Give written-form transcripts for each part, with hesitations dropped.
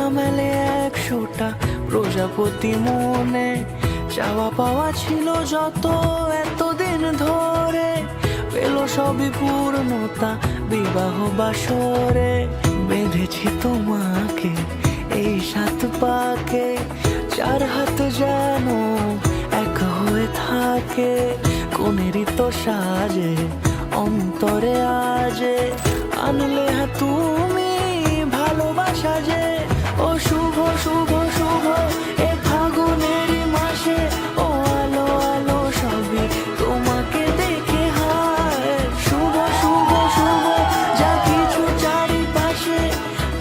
না মেলে 100টা প্রজাপতি মনে, চাওয়া পাওয়া ছিল যত এতদিন ধরে, পেল সবই পূর্ণতা বিবাহ বাসরে। বেঁধেছি তোমাকে এই 7 পাকে, 4 হাত যেন এক হয়ে থাকে। কোনেরই তো সাজে অন্তরে আজে, আনলে তুমি ভালোবাসা যে। ও শুভ শুভ শুভ এ ফাগুনেরই মাসে, ও আলো আলো সবই তোমাকে দেখে হায়। শুভ শুভ শুভ যা কিছু চারিপাশে,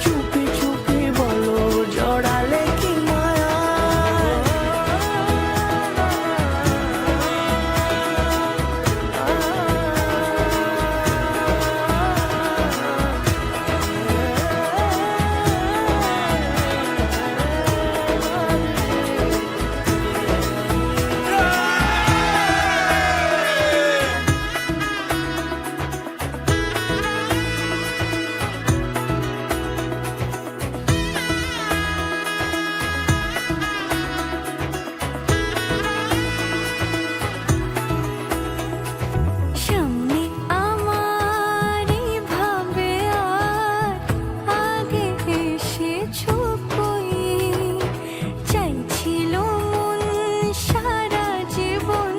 চুপি চুপি বলো জড়ালে কি মায়া। সামনে আমার ভাবে আর আগে এসেছো কই, চাইছিল মন সারা জীবন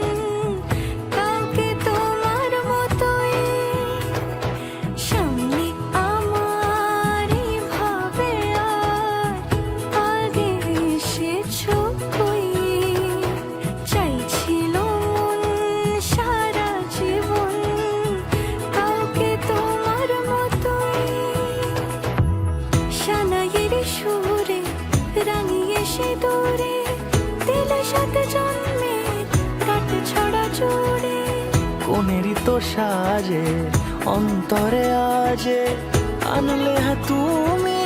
কাউকে তোমার মতোই। সামনে আমার ভাবে আর আগে এসেছো কই, চাইছিল মন সারা জীবন কাউকে তোমার মতোই। সানাইয়ের সুরে রাঙিয়ে সে দূরে, দিলে 7 জন্মের কাট ছড়া জোড়ে। কোনেরই তো সাজে অন্তরে আজে, আনলে তুমি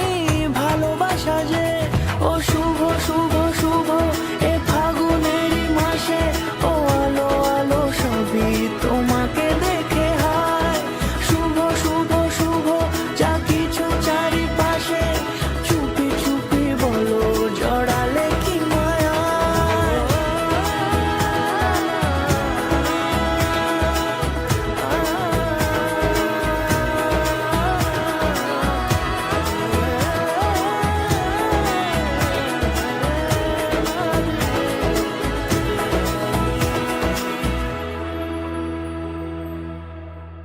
ভালোবাসা যে। ও শুভ শুভ শুভ এ